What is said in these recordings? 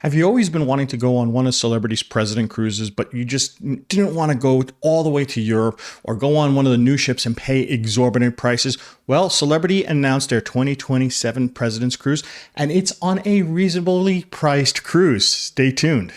Have you always been wanting to go on one of Celebrity's President cruises, but you just didn't want to go all the way to Europe or go on one of the new ships and pay exorbitant prices? Well, Celebrity announced their 2027 President's Cruise, and it's on a reasonably priced cruise. Stay tuned.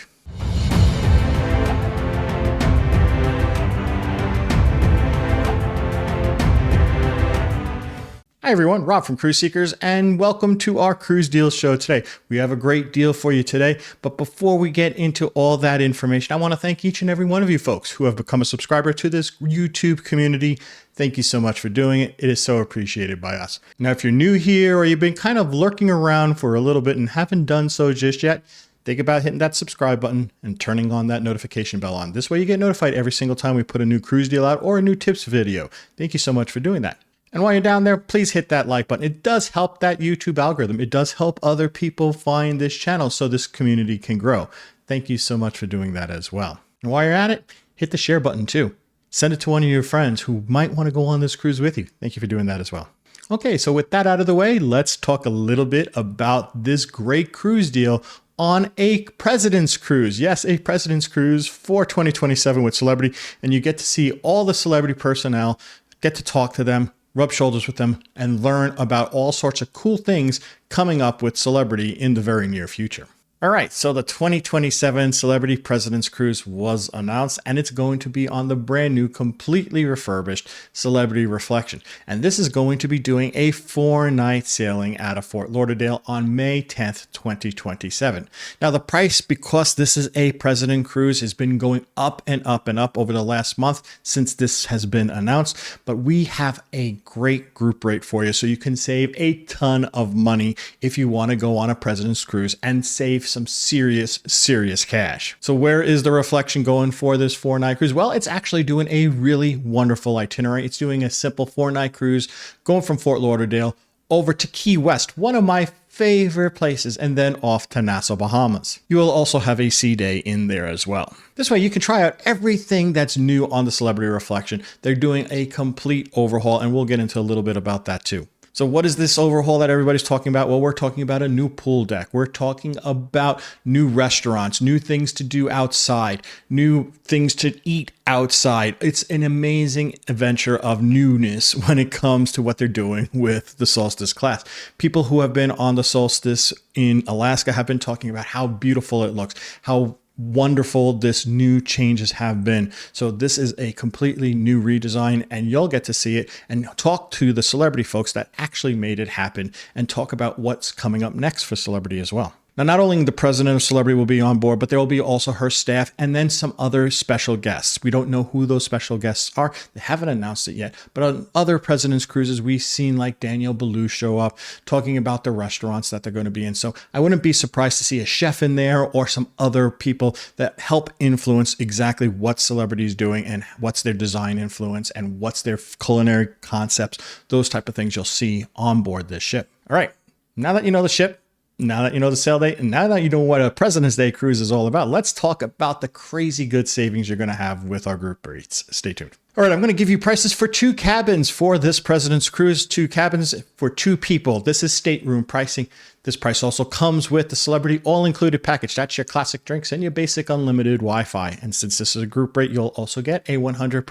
Hi everyone, Rob from Cruise Seekers, and welcome to our cruise deal show today. We have a great deal for you today, but before we get into all that information, I want to thank each and every one of you folks who have become a subscriber to this YouTube community. Thank you so much for doing it. It is so appreciated by us. Now, if you're new here or you've been kind of lurking around for a little bit and haven't done so just yet, think about hitting that subscribe button and turning on that notification bell on. This way you get notified every single time we put a new cruise deal out or a new tips video. Thank you so much for doing that. And while you're down there, please hit that like button. It does help that YouTube algorithm. It does help other people find this channel so this community can grow. Thank you so much for doing that as well. And while you're at it, hit the share button too. Send it to one of your friends who might want to go on this cruise with you. Thank you for doing that as well. Okay, so with that out of the way, let's talk a little bit about this great cruise deal on a President's Cruise. Yes, a President's Cruise for 2027 with Celebrity. And you get to see all the Celebrity personnel, get to talk to them, rub shoulders with them, and learn about all sorts of cool things coming up with Celebrity in the very near future. All right, so the 2027 Celebrity President's Cruise was announced, and it's going to be on the brand new, completely refurbished Celebrity Reflection. And this is going to be doing a 4-night sailing out of Fort Lauderdale on May 10th, 2027. Now, the price, because this is a President Cruise, has been going up and up and up over the last month since this has been announced. But we have a great group rate for you, so you can save a ton of money if you want to go on a President's Cruise and save some serious cash. So where is the Reflection going for this 4-night cruise? Well, it's actually doing a really wonderful itinerary. It's doing a simple 4-night cruise going from Fort Lauderdale over to Key West, one of my favorite places, and then off to Nassau, Bahamas. You will also have a sea day in there as well. This way you can try out everything that's new on the Celebrity Reflection. They're doing a complete overhaul, and we'll get into a little bit about that too. So what is this overhaul that everybody's talking about? Well, we're talking about a new pool deck. We're talking about new restaurants, new things to do outside, new things to eat outside. It's an amazing adventure of newness when it comes to what they're doing with the Solstice class. People who have been on the Solstice in Alaska have been talking about how beautiful it looks, how wonderful this new changes have been. So this is a completely new redesign, and you'll get to see it and talk to the Celebrity folks that actually made it happen and talk about what's coming up next for Celebrity as well. Now, not only the president of Celebrity will be on board, but there will be also her staff and then some other special guests. We don't know who those special guests are. They haven't announced it yet. But on other President's Cruises, we've seen like Danielle Boulou show up talking about the restaurants that they're going to be in. So I wouldn't be surprised to see a chef in there or some other people that help influence exactly what Celebrity is doing and what's their design influence and what's their culinary concepts. Those type of things you'll see on board this ship. All right, now that you know the ship, now that you know the sail date, and now that you know what a President's Day cruise is all about, let's talk about the crazy good savings you're going to have with our group rates. Stay tuned. All right, I'm going to give you prices for 2 cabins for this President's Cruise, 2 cabins for 2 people. This is stateroom pricing. This price also comes with the Celebrity all-included package. That's your classic drinks and your basic unlimited Wi-Fi. And since this is a group rate, you'll also get a 100%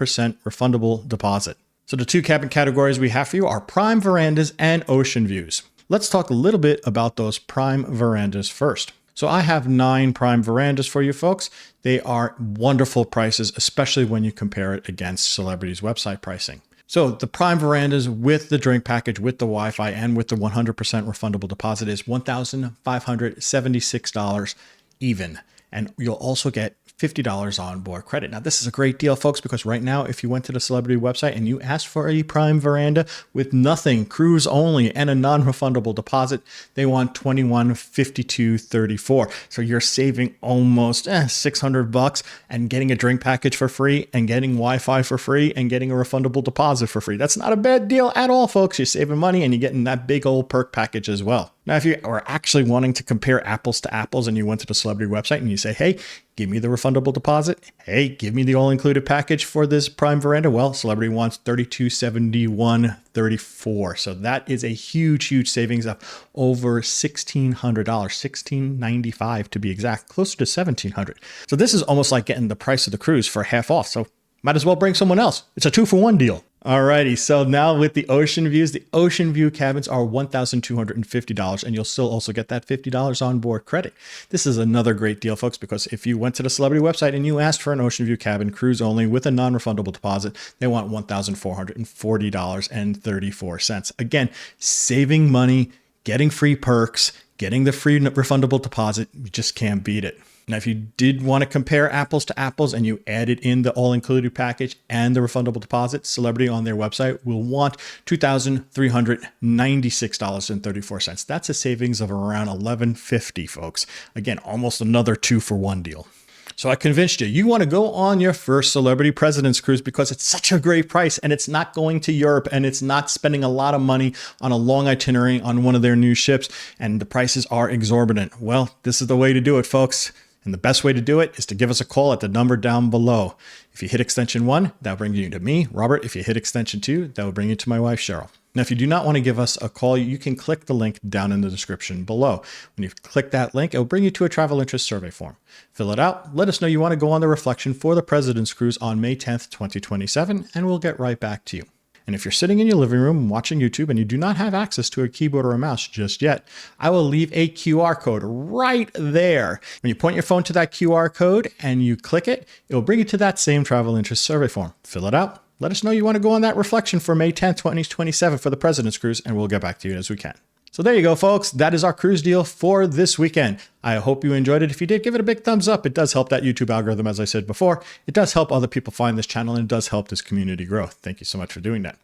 refundable deposit. So the 2 cabin categories we have for you are Prime Verandas and Ocean Views. Let's talk a little bit about those Prime Verandas first. So I have 9 Prime Verandas for you folks. They are wonderful prices, especially when you compare it against Celebrity's website pricing. So the Prime Verandas with the drink package, with the Wi-Fi, and with the 100% refundable deposit is $1,576 even. And you'll also get $50 on board credit. Now, this is a great deal, folks, because right now, if you went to the Celebrity website and you asked for a Prime Veranda with nothing, cruise only, and a non-refundable deposit, they want $2152.34. So you're saving almost $600 and getting a drink package for free and getting Wi-Fi for free and getting a refundable deposit for free. That's not a bad deal at all, folks. You're saving money and you're getting that big old perk package as well. Now, if you are actually wanting to compare apples to apples and you went to the Celebrity website and you say, hey, Give me the refundable deposit. Hey, give me the all-included package for this Prime Veranda. Well, Celebrity wants $3271.34. So that is a huge savings of over $1,600, $1,695 to be exact, closer to $1,700. So this is almost like getting the price of the cruise for half off. So might as well bring someone else. It's a 2-for-1 deal. Alrighty, so now with the ocean views, the ocean view cabins are $1,250, and you'll still also get that $50 onboard credit. This is another great deal, folks, because if you went to the Celebrity website and you asked for an ocean view cabin, cruise only, with a non-refundable deposit, they want $1,440.34. Again, saving money, getting free perks, getting the free refundable deposit, you just can't beat it. Now, if you did want to compare apples to apples and you added in the all-included package and the refundable deposit, Celebrity on their website will want $2,396.34. That's a savings of around $1,150, folks. Again, almost another 2-for-1 deal. So I convinced you. You want to go on your first Celebrity President's Cruise because it's such a great price, and it's not going to Europe, and it's not spending a lot of money on a long itinerary on one of their new ships, and the prices are exorbitant. Well, this is the way to do it, folks. And the best way to do it is to give us a call at the number down below. If you hit extension 1, that'll bring you to me, Robert. If you hit extension 2, that will bring you to my wife, Cheryl. Now, if you do not want to give us a call, you can click the link down in the description below. When you click that link, it will bring you to a travel interest survey form. Fill it out. Let us know you want to go on the Reflection for the President's Cruise on May 10th, 2027, and we'll get right back to you. And if you're sitting in your living room watching YouTube and you do not have access to a keyboard or a mouse just yet, I will leave a QR code right there. When you point your phone to that QR code and you click it, it will bring you to that same travel interest survey form. Fill it out. Let us know you want to go on that Reflection for May 10th, 2027 for the President's Cruise, and we'll get back to you as we can. So there you go, folks. That is our cruise deal for this weekend. I hope you enjoyed it. If you did, give it a big thumbs up. It does help that YouTube algorithm, as I said before. It does help other people find this channel, and it does help this community grow. Thank you so much for doing that.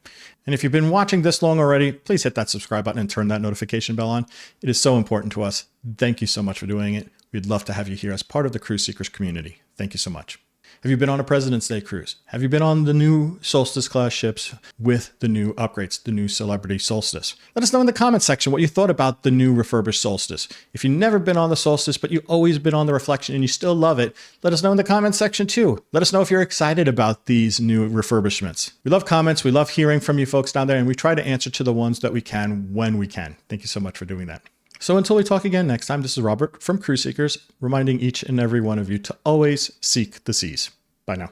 And if you've been watching this long already, please hit that subscribe button and turn that notification bell on. It is so important to us. Thank you so much for doing it. We'd love to have you here as part of the Cruise Seekers community. Thank you so much. Have you been on a President's Day cruise? Have you been on the new Solstice class ships with the new upgrades, the new Celebrity Solstice? Let us know in the comments section what you thought about the new refurbished Solstice. If you've never been on the Solstice, but you've always been on the Reflection and you still love it, let us know in the comments section too. Let us know if you're excited about these new refurbishments. We love comments. We love hearing from you folks down there, and we try to answer to the ones that we can when we can. Thank you so much for doing that. So until we talk again next time, this is Robert from Cruise Seekers, reminding each and every one of you to always seek the seas. Bye now.